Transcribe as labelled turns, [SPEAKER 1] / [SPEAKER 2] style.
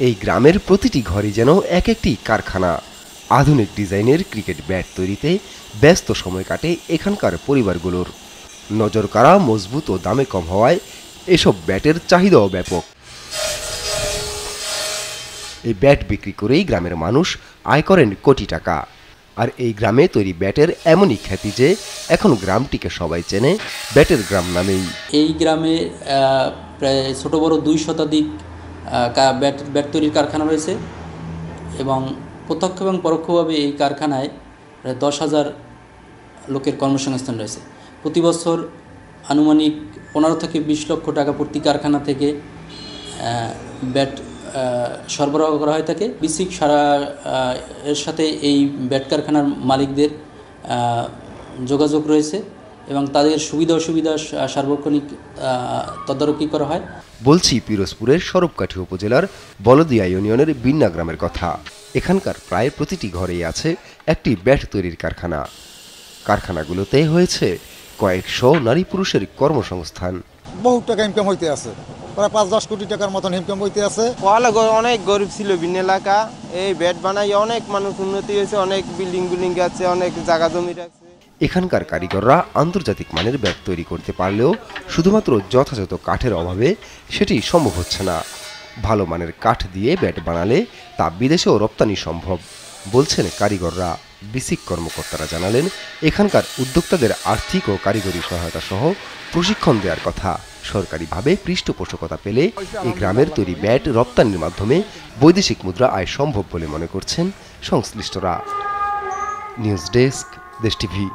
[SPEAKER 1] এই গ্রামের প্রতিটি ঘরই যেন এক একটি কারখানা। আধুনিক ডিজাইনের ক্রিকেট ব্যাট তৈরিতে ব্যস্ত সময় কাটে এখানকার পরিবারগুলোর। নজর কাড়া, মজবুত ও দামে কম হওয়ায় এসব ব্যাটের চাহিদাও ব্যাপক। এই ব্যাট বিক্রি করেই গ্রামের মানুষ আয় করেন কোটি টাকা। আর এই গ্রামে তৈরি ব্যাটের এমনই খ্যাতি যে এখন গ্রামটিকে সবাই চেনে ব্যাটের গ্রাম নামেই।
[SPEAKER 2] এই গ্রামে প্রায় ছোট বড় 2 শতাধিক ব্যাট তৈরির কারখানা রয়েছে এবং প্রত্যক্ষ এবং পরোক্ষভাবে এই কারখানায় প্রায় 10,000 লোকের কর্মসংস্থান রয়েছে। প্রতি বছর আনুমানিক 15 থেকে 20 লক্ষ টাকা প্রতি কারখানা থেকে ব্যাট সরবরাহ করা হয়ে থাকে। বিসিক সারা এর সাথে এই ব্যাট কারখানার মালিকদের যোগাযোগ রয়েছে এবং তাদের সুবিধা অসুবিধা সার্বক্ষণিক তদারকি করা হয়।
[SPEAKER 1] বলছি পিরোজপুরের সরবকাঠি উপজেলার বলদিয়া ইউনিয়নের বিন্না গ্রামের কথা। এখানকার প্রায় প্রতিটি ঘরেই আছে একটি ব্যাট তৈরির কারখানা। কারখানাগুলোতে হয়েছে কয়েকশো নারী পুরুষের কর্মসংস্থান।
[SPEAKER 3] বহু টাকা ইনকাম হইতে আছে, প্রায় 5-10 কোটি টাকার মতন ইনকাম হইতে আছে।
[SPEAKER 4] অনেক গরিব ছিল ভিন্ন এলাকা, এই ব্যাট বানাই অনেক মানুষ উন্নতি হয়েছে, অনেক বিল্ডিং আছে, অনেক জায়গা জমি রাখছে।
[SPEAKER 1] এখানকার কারিগররা আন্তর্জাতিক মানের ব্যাট তৈরি করতে পারলেও শুধুমাত্র যথাযথ কাঠের অভাবে সেটি সম্ভব হচ্ছে না। ভালো মানের কাঠ দিয়ে ব্যাট বানালে তা বিদেশেও রপ্তানি সম্ভব বলছেন কারিগররা। বিসিক কর্মকর্তারা জানালেন, এখানকার উদ্যোক্তাদের আর্থিক ও কারিগরি সহায়তা সহ প্রশিক্ষণ দেওয়ার কথা। সরকারিভাবে পৃষ্ঠপোষকতা পেলে এই গ্রামের তৈরি ব্যাট রপ্তানির মাধ্যমে বৈদেশিক মুদ্রা আয় সম্ভব বলে মনে করছেন সংশ্লিষ্টরা। নিউজ ডেস্ক, দেশ টিভি।